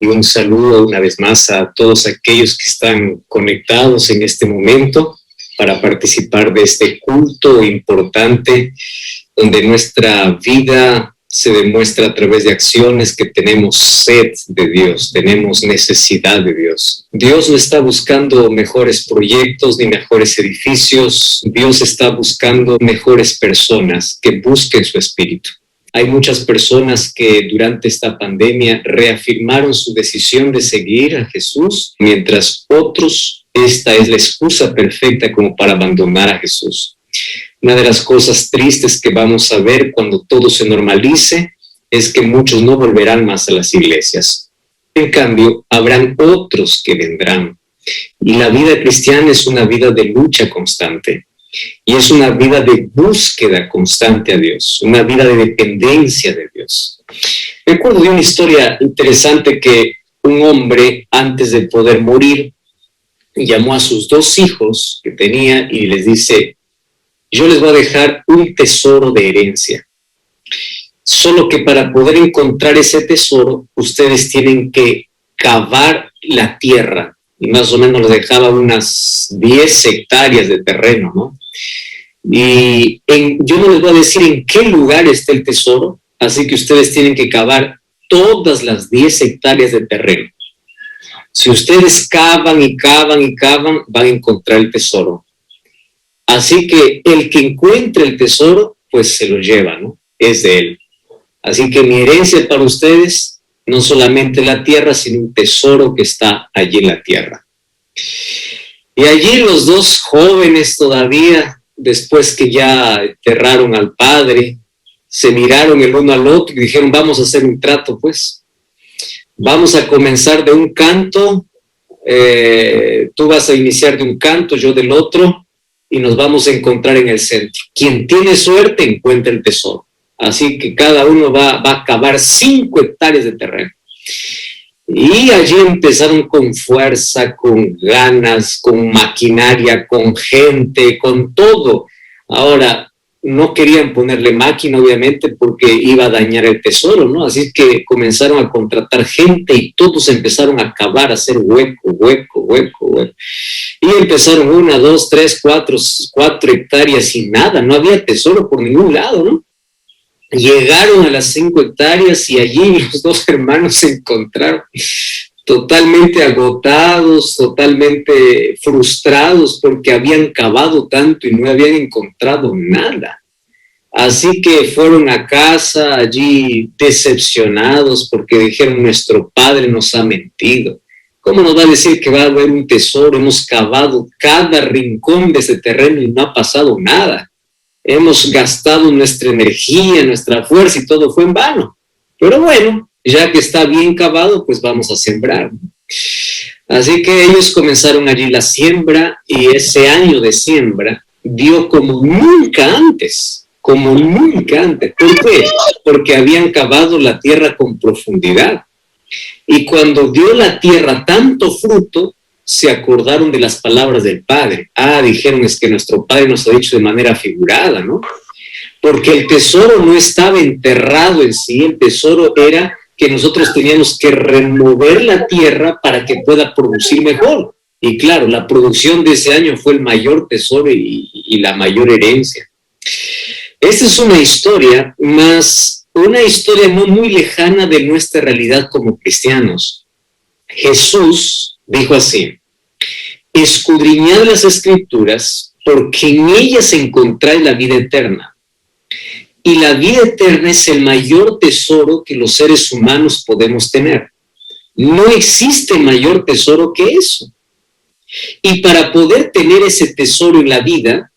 y un saludo una vez más a todos aquellos que están conectados en este momento para participar de este culto importante donde nuestra vida se demuestra a través de acciones que tenemos sed de Dios, tenemos necesidad de Dios. Dios no está buscando mejores proyectos ni mejores edificios, Dios está buscando mejores personas que busquen su espíritu. Hay muchas personas que durante esta pandemia reafirmaron su decisión de seguir a Jesús, mientras otros, esta es la excusa perfecta como para abandonar a Jesús. Una de las cosas tristes que vamos a ver cuando todo se normalice es que muchos no volverán más a las iglesias. En cambio, habrán otros que vendrán. Y la vida cristiana es una vida de lucha constante. Y es una vida de búsqueda constante a Dios, una vida de dependencia de Dios. Recuerdo de una historia interesante que un hombre, antes de poder morir, llamó a sus 2 hijos que tenía y les dice: yo les voy a dejar un tesoro de herencia. Solo que para poder encontrar ese tesoro, ustedes tienen que cavar la tierra. Y más o menos les dejaba unas 10 hectáreas de terreno, ¿no? Y yo no les voy a decir en qué lugar está el tesoro, así que ustedes tienen que cavar todas las 10 hectáreas de terreno. Si ustedes cavan y cavan y cavan, van a encontrar el tesoro. Así que el que encuentre el tesoro, pues se lo lleva, ¿no? Es de él. Así que mi herencia para ustedes, no solamente la tierra, sino un tesoro que está allí en la tierra. Y allí los 2 jóvenes todavía, después que ya enterraron al padre, se miraron el uno al otro y dijeron: vamos a hacer un trato, pues. Vamos a comenzar de un canto, tú vas a iniciar de un canto, yo del otro, y nos vamos a encontrar en el centro. Quien tiene suerte encuentra el tesoro. Así que cada uno va a cavar 5 hectáreas de terreno. Y allí empezaron con fuerza, con ganas, con maquinaria, con gente, con todo. Ahora, no querían ponerle máquina, obviamente, porque iba a dañar el tesoro, ¿no? Así que comenzaron a contratar gente y todos empezaron a cavar, a hacer hueco. Y empezaron 1, 2, 3, 4 hectáreas y nada, no había tesoro por ningún lado, ¿no? Llegaron a las 5 hectáreas y allí los 2 hermanos se encontraron totalmente agotados, totalmente frustrados porque habían cavado tanto y no habían encontrado nada. Así que fueron a casa allí decepcionados porque dijeron: nuestro padre nos ha mentido. ¿Cómo nos va a decir que va a haber un tesoro? Hemos cavado cada rincón de ese terreno y no ha pasado nada. Hemos gastado nuestra energía, nuestra fuerza y todo fue en vano. Pero bueno, ya que está bien cavado, pues vamos a sembrar. Así que ellos comenzaron allí la siembra y ese año de siembra dio como nunca antes. ¿Por qué? Porque habían cavado la tierra con profundidad. Y cuando dio la tierra tanto fruto, se acordaron de las palabras del Padre. Dijeron: es que nuestro Padre nos ha dicho de manera figurada, ¿no? Porque el tesoro no estaba enterrado en sí, el tesoro era que nosotros teníamos que remover la tierra para que pueda producir mejor. Y claro, la producción de ese año fue el mayor tesoro y la mayor herencia. Esta es una historia, más una historia no muy lejana de nuestra realidad como cristianos. Jesús dijo así: escudriñad las Escrituras, porque en ellas encontráis la vida eterna. Y la vida eterna es el mayor tesoro que los seres humanos podemos tener. No existe mayor tesoro que eso. Y para poder tener ese tesoro en la vida,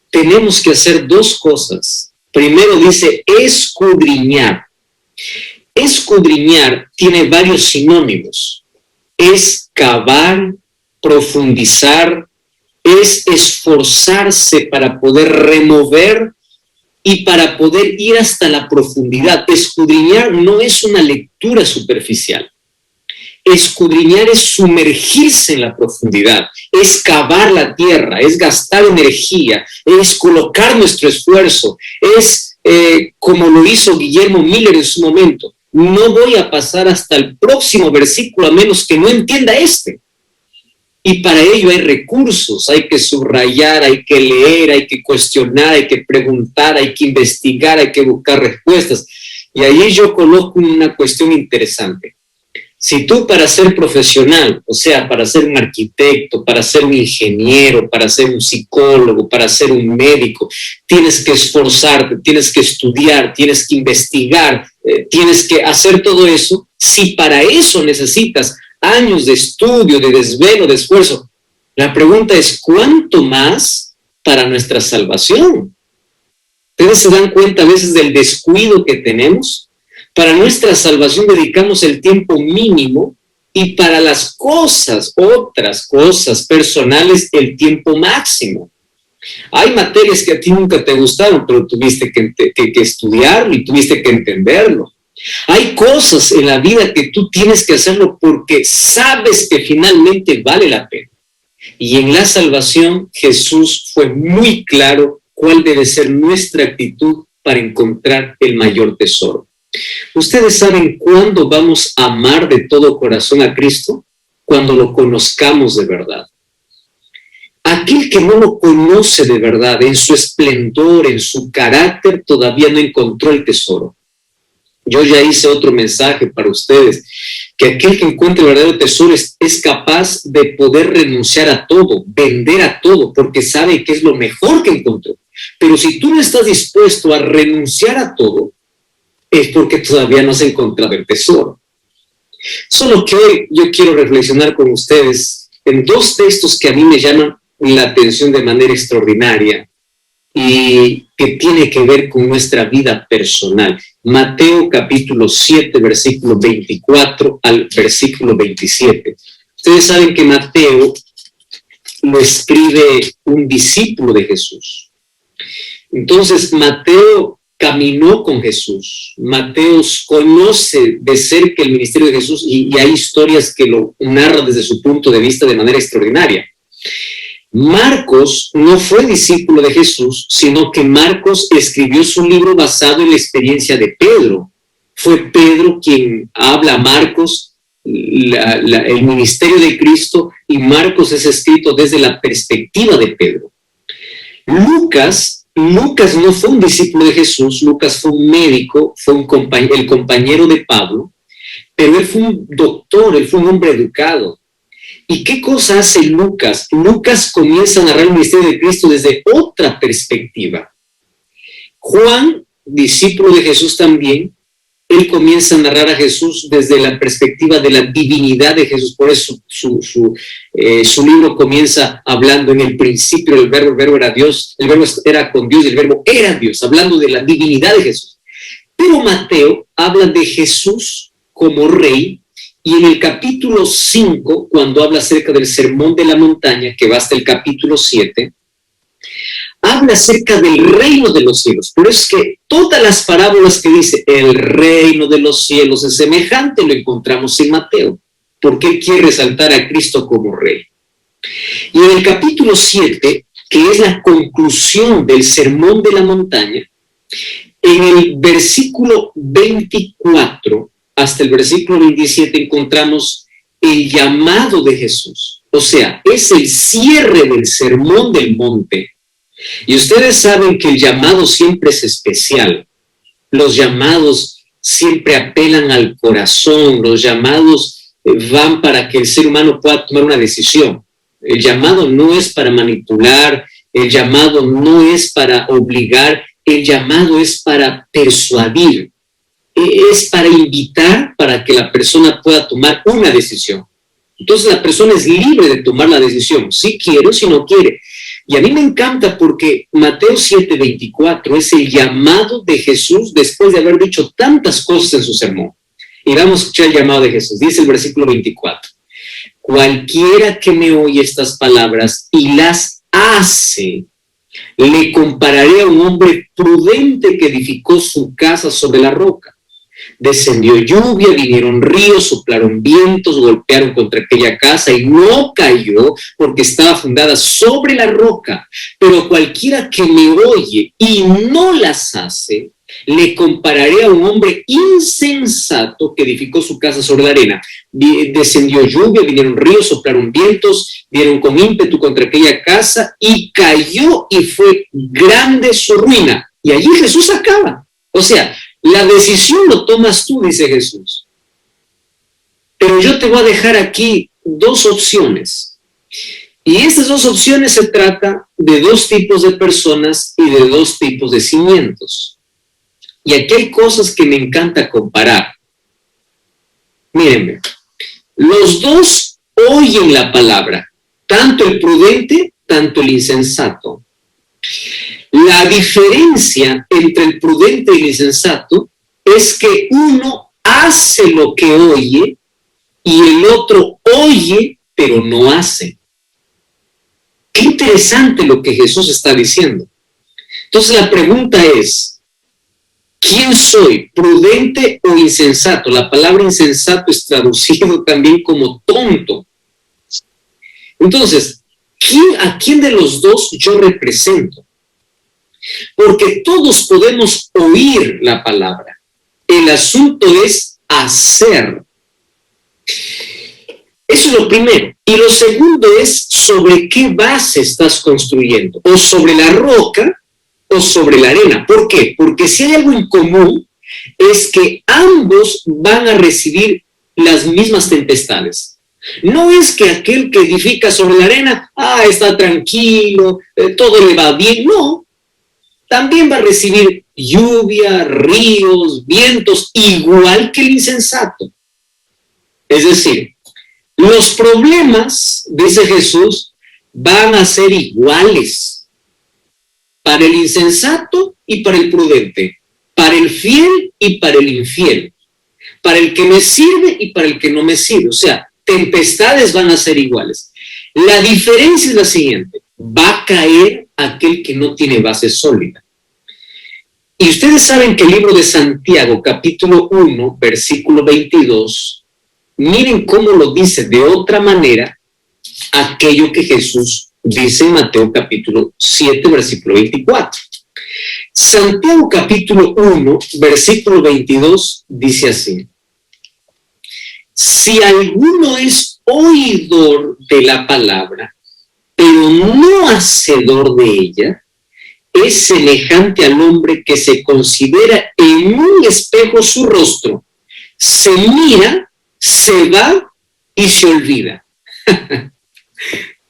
tenemos que hacer 2 cosas. Primero dice escudriñar. Escudriñar tiene varios sinónimos. Es cavar, profundizar, es esforzarse para poder remover y para poder ir hasta la profundidad. Escudriñar no es una lectura superficial. Escudriñar es sumergirse en la profundidad, es cavar la tierra, es gastar energía, es colocar nuestro esfuerzo, es como lo hizo Guillermo Miller en su momento, no voy a pasar hasta el próximo versículo a menos que no entienda este. Y para ello hay recursos, hay que subrayar, hay que leer, hay que cuestionar, hay que preguntar, hay que investigar, hay que buscar respuestas. Y ahí yo coloco una cuestión interesante. Si tú para ser profesional, o sea, para ser un arquitecto, para ser un ingeniero, para ser un psicólogo, para ser un médico, tienes que esforzarte, tienes que estudiar, tienes que investigar, tienes que hacer todo eso, si para eso necesitas años de estudio, de desvelo, de esfuerzo, la pregunta es, ¿cuánto más para nuestra salvación? ¿Ustedes se dan cuenta a veces del descuido que tenemos? Para nuestra salvación dedicamos el tiempo mínimo y para las cosas, otras cosas personales, el tiempo máximo. Hay materias que a ti nunca te gustaron, pero tuviste que estudiarlo y tuviste que entenderlo. Hay cosas en la vida que tú tienes que hacerlo porque sabes que finalmente vale la pena. Y en la salvación Jesús fue muy claro cuál debe ser nuestra actitud para encontrar el mayor tesoro. ¿Ustedes saben cuándo vamos a amar de todo corazón a Cristo? Cuando lo conozcamos de verdad. Aquel que no lo conoce de verdad, en su esplendor, en su carácter, todavía no encontró el tesoro. Yo ya hice otro mensaje para ustedes, que aquel que encuentre el verdadero tesoro es capaz de poder renunciar a todo, vender a todo, porque sabe que es lo mejor que encontró. Pero si tú no estás dispuesto a renunciar a todo, es porque todavía no has encontrado el tesoro. Solo que hoy yo quiero reflexionar con ustedes en dos textos que a mí me llaman la atención de manera extraordinaria y que tiene que ver con nuestra vida personal. Mateo capítulo 7, versículo 24 al versículo 27. Ustedes saben que Mateo lo escribe un discípulo de Jesús. Entonces, Mateo caminó con Jesús. Mateo conoce de cerca el ministerio de Jesús y hay historias que lo narran desde su punto de vista de manera extraordinaria. Marcos no fue discípulo de Jesús, sino que Marcos escribió su libro basado en la experiencia de Pedro. Fue Pedro quien habla a Marcos, el ministerio de Cristo, y Marcos es escrito desde la perspectiva de Pedro. Lucas no fue un discípulo de Jesús, Lucas fue un médico, fue el compañero de Pablo, pero él fue un doctor, él fue un hombre educado. ¿Y qué cosa hace Lucas? Lucas comienza a narrar el ministerio de Cristo desde otra perspectiva. Juan, discípulo de Jesús también, él comienza a narrar a Jesús desde la perspectiva de la divinidad de Jesús. Por eso su libro comienza hablando en el principio del verbo, el verbo era Dios, el verbo era con Dios y el verbo era Dios, hablando de la divinidad de Jesús. Pero Mateo habla de Jesús como rey, y en el capítulo 5, cuando habla acerca del sermón de la montaña, que va hasta el capítulo 7, habla acerca del reino de los cielos. Por eso es que todas las parábolas que dice el reino de los cielos es semejante, lo encontramos en Mateo, porque él quiere resaltar a Cristo como rey. Y en el capítulo 7, que es la conclusión del sermón de la montaña, en el versículo 24 hasta el versículo 27 encontramos el llamado de Jesús. O sea, es el cierre del sermón del monte. Y ustedes saben que el llamado siempre es especial. Los llamados siempre apelan al corazón. Los llamados van para que el ser humano pueda tomar una decisión. El llamado no es para manipular, el llamado no es para obligar, el llamado es para persuadir. Es para invitar para que la persona pueda tomar una decisión. Entonces la persona es libre de tomar la decisión, si quiere o si no quiere. Y a mí me encanta porque Mateo 7:24 es el llamado de Jesús después de haber dicho tantas cosas en su sermón. Y vamos a escuchar el llamado de Jesús. Dice el versículo 24. Cualquiera que me oye estas palabras y las hace, le compararé a un hombre prudente que edificó su casa sobre la roca. Descendió lluvia, vinieron ríos, soplaron vientos, golpearon contra aquella casa y no cayó porque estaba fundada sobre la roca. Pero cualquiera que me oye y no las hace, Le compararé a un hombre insensato que edificó su casa sobre la arena. Descendió lluvia, vinieron ríos, soplaron vientos, dieron con ímpetu contra aquella casa y cayó y fue grande su ruina. Y allí Jesús acaba. O sea, la decisión lo tomas tú, dice Jesús. Pero yo te voy a dejar aquí dos opciones. Y estas dos opciones se trata de dos tipos de personas y de dos tipos de cimientos. Y aquí hay cosas que me encanta comparar. Mírenme, los dos oyen la palabra, tanto el prudente, tanto el insensato. La diferencia entre el prudente y el insensato es que uno hace lo que oye y el otro oye, pero no hace. Qué interesante lo que Jesús está diciendo. Entonces la pregunta es, ¿quién soy? ¿Prudente o insensato? La palabra insensato es traducido también como tonto. Entonces, ¿a quién de los dos yo represento? Porque todos podemos oír la palabra. El asunto es hacer. Eso es lo primero. Y lo segundo es sobre qué base estás construyendo. O sobre la roca o sobre la arena. ¿Por qué? Porque si hay algo en común es que ambos van a recibir las mismas tempestades. No es que aquel que edifica sobre la arena, está tranquilo, todo le va bien. No. También va a recibir lluvia, ríos, vientos, igual que el insensato. Es decir, los problemas, dice Jesús, van a ser iguales para el insensato y para el prudente, para el fiel y para el infiel, para el que me sirve y para el que no me sirve. O sea, tempestades van a ser iguales. La diferencia es la siguiente: va a caer aquel que no tiene base sólida. Y ustedes saben que el libro de Santiago, capítulo 1, versículo 22, miren cómo lo dice de otra manera aquello que Jesús dice en Mateo capítulo 7, versículo 24. Santiago capítulo 1, versículo 22 dice así: si alguno es oidor de la palabra, pero no hacedor de ella, es semejante al hombre que se considera en un espejo su rostro, se mira, se va y se olvida.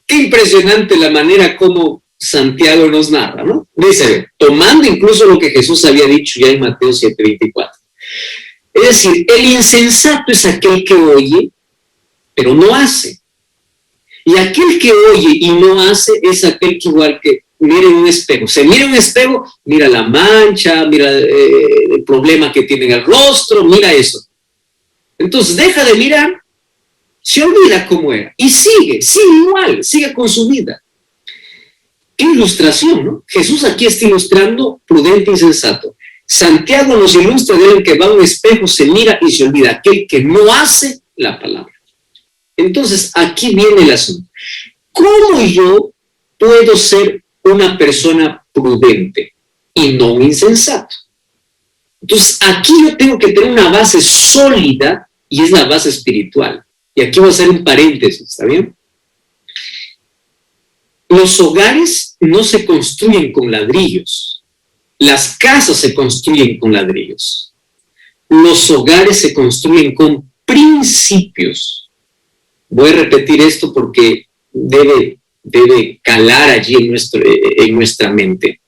Qué impresionante la manera como Santiago nos narra, ¿no? Dice, tomando incluso lo que Jesús había dicho ya en Mateo 7:24. Es decir, el insensato es aquel que oye, pero no hace. Y aquel que oye y no hace es aquel que igual que mira en un espejo. Se mira en un espejo, mira la mancha, mira el problema que tiene en el rostro, mira eso. Entonces deja de mirar, se olvida cómo era y sigue igual, sigue con su vida. Qué ilustración, ¿no? Jesús aquí está ilustrando prudente y insensato. Santiago nos ilustra de él que va a un espejo, se mira y se olvida, aquel que no hace la palabra. Entonces aquí viene el asunto. ¿Cómo yo puedo ser una persona prudente y no un insensato? Entonces aquí yo tengo que tener una base sólida y es la base espiritual. Y aquí voy a hacer un paréntesis, ¿está bien? Los hogares no se construyen con ladrillos. Las casas se construyen con ladrillos. Los hogares se construyen con principios. Voy a repetir esto porque debe calar allí en nuestra mente.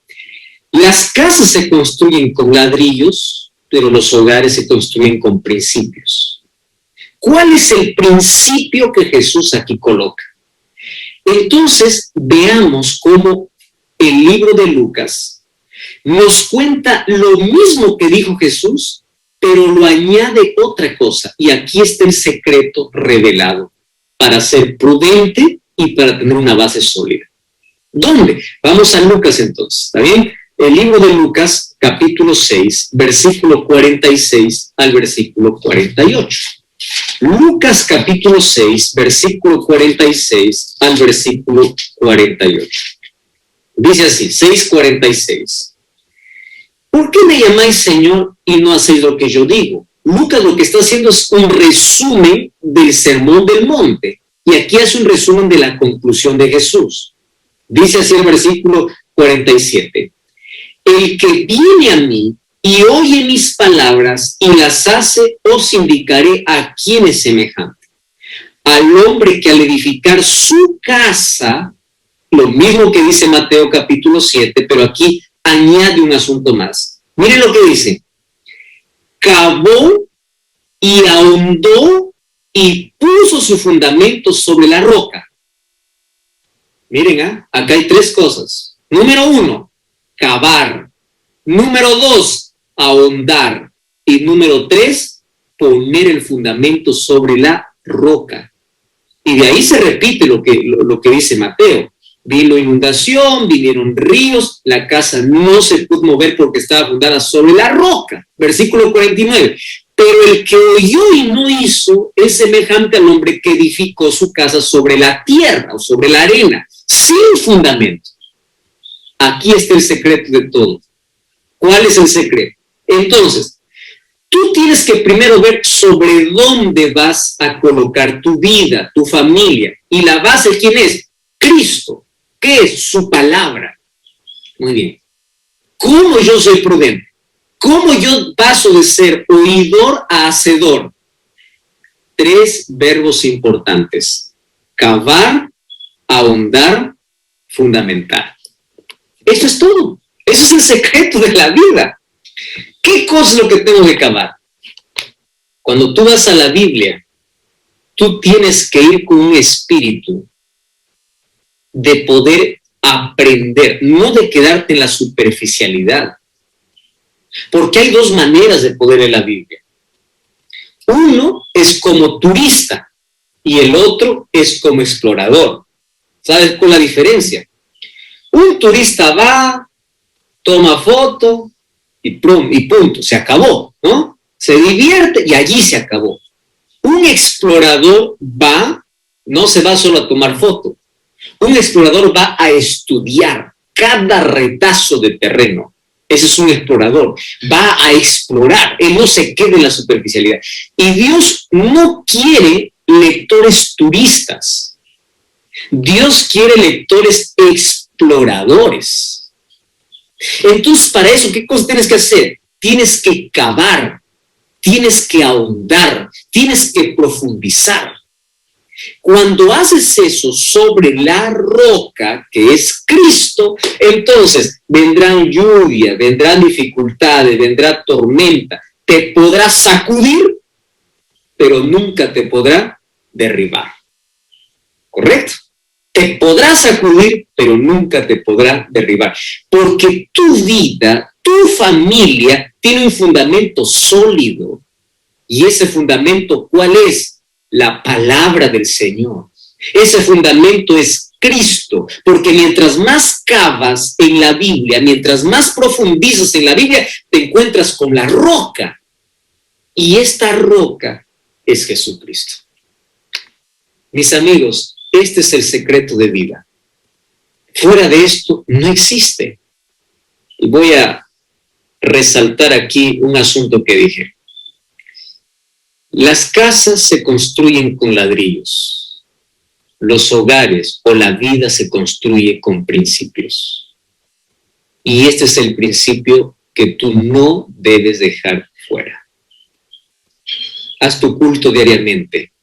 Las casas se construyen con ladrillos, pero los hogares se construyen con principios. ¿Cuál es el principio que Jesús aquí coloca? Entonces, veamos cómo el libro de Lucas nos cuenta lo mismo que dijo Jesús, pero lo añade otra cosa. Y aquí está el secreto revelado para ser prudente y para tener una base sólida. ¿Dónde? Vamos a Lucas entonces, ¿está bien? El libro de Lucas, capítulo 6, versículo 46 al versículo 48. Lucas capítulo 6, versículo 46 al versículo 48. Dice así, 6:46. ¿por qué me llamáis Señor y no hacéis lo que yo digo? Lucas lo que está haciendo es un resumen del Sermón del Monte. Y aquí hace un resumen de la conclusión de Jesús. Dice así el versículo 47. El que viene a mí y oye mis palabras y las hace, os indicaré a quién es semejante. Al hombre que al edificar su casa, lo mismo que dice Mateo capítulo 7, pero aquí añade un asunto más. Miren lo que dice. Cavó y ahondó y puso su fundamento sobre la roca. Miren, acá hay tres cosas. Número 1, cavar. Número 2, ahondar. Y número 3, poner el fundamento sobre la roca. Y de ahí se repite lo que dice Mateo. Vino inundación, vinieron ríos, la casa no se pudo mover porque estaba fundada sobre la roca. Versículo 49. Pero el que oyó y no hizo es semejante al hombre que edificó su casa sobre la tierra o sobre la arena, sin fundamento. Aquí está el secreto de todo. ¿Cuál es el secreto? Entonces, tú tienes que primero ver sobre dónde vas a colocar tu vida, tu familia. Y la base, ¿quién es? Cristo. ¿Qué es? Su palabra. Muy bien. ¿Cómo yo soy prudente? ¿Cómo yo paso de ser oidor a hacedor? 3 verbos importantes. Cavar, ahondar, fundamentar. Eso es todo. Eso es el secreto de la vida. ¿Qué cosa es lo que tengo que cavar? Cuando tú vas a la Biblia, tú tienes que ir con un espíritu de poder aprender, no de quedarte en la superficialidad. Porque hay 2 maneras de poder en la Biblia. Uno es como turista y el otro es como explorador. ¿Sabes cuál es la diferencia? Un turista va, toma foto y punto, se acabó, ¿no? Se divierte y allí se acabó. Un explorador va, no se va solo a tomar foto. Un explorador va a estudiar cada retazo de terreno. Ese es un explorador. Va a explorar. Él no se queda en la superficialidad. Y Dios no quiere lectores turistas. Dios quiere lectores exploradores. Entonces, para eso, ¿qué cosa tienes que hacer? Tienes que cavar, tienes que ahondar, tienes que profundizar. Cuando haces eso sobre la roca, que es Cristo, entonces vendrán lluvia, vendrán dificultades, vendrá tormenta. Te podrá sacudir, pero nunca te podrá derribar. ¿Correcto? Te podrá sacudir, pero nunca te podrá derribar. Porque tu vida, tu familia, tiene un fundamento sólido. Y ese fundamento, ¿cuál es? La palabra del Señor. Ese fundamento es Cristo, porque mientras más cavas en la Biblia, mientras más profundizas en la Biblia, te encuentras con la roca. Y esta roca es Jesucristo. Mis amigos, este es el secreto de vida. Fuera de esto no existe. Y voy a resaltar aquí un asunto que dije. Las casas se construyen con ladrillos. Los hogares o la vida se construye con principios. Y este es el principio que tú no debes dejar fuera. Haz tu culto diariamente.